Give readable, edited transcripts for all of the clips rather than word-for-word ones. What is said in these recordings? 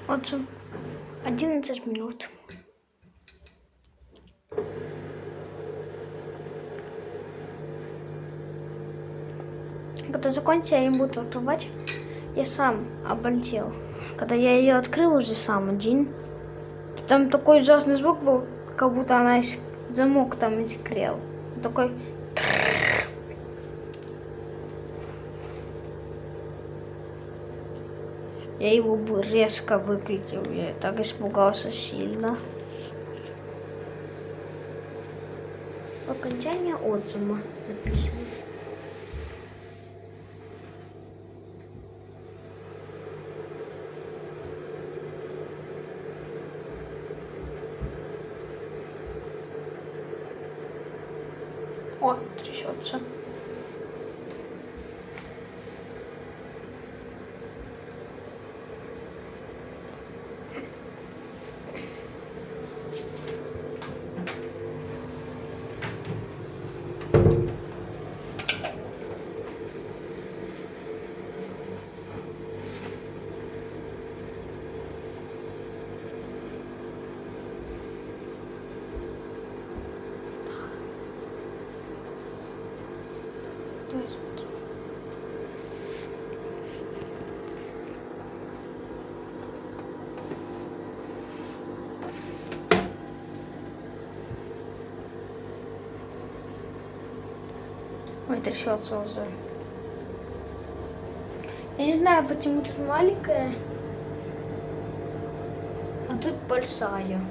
Отже, 11 минут. Когда закончится, я не буду открывать. Я сам обалдел. Когда я ее открыл уже сам один, там такой ужасный звук был, как будто она замок там искрел. Такой... Я его бы резко выключил, я так испугался сильно. Окончание отзыва написано. О, трясется. Давай смотрим. Ой, трясется уже. Я не знаю, почему тут маленькая, а тут большая.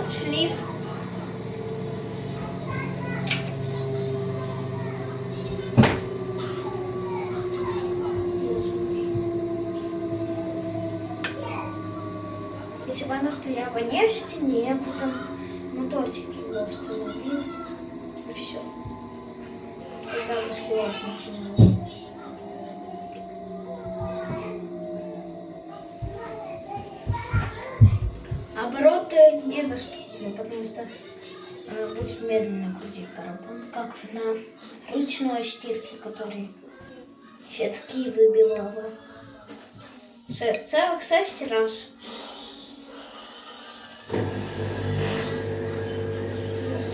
шлиф. Если бы она стояла не в стене, я бы там моторчик его установил. И все. Тогда бы след начинал. Обороты недоступны, потому что она будет медленно крутить барабан, как на ручной штирке, который щитки выбивала. Целых 6 раз.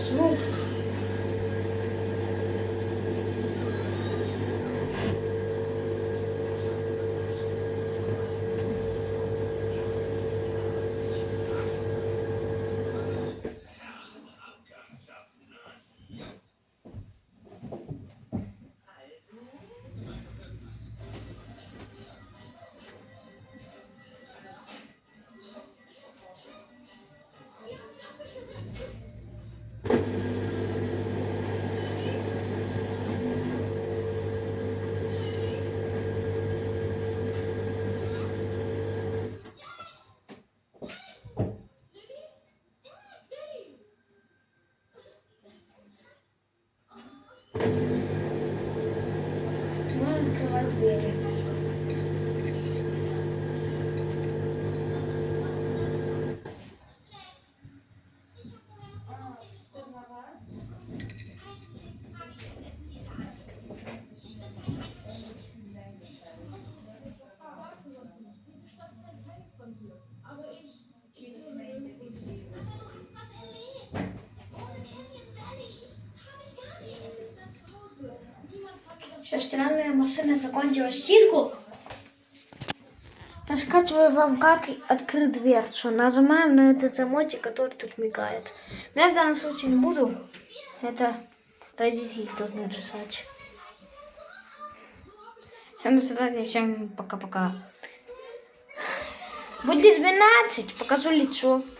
Звук. Можно открывать двери. Все, стиральная машина закончила стирку. Рассказываю вам, как открыть дверцу. Нажимаем на этот замочек, который тут мигает. Но я в данном случае не буду. Это родители должны решать. Всем до свидания, всем пока-пока. Будет 12, покажу лицо.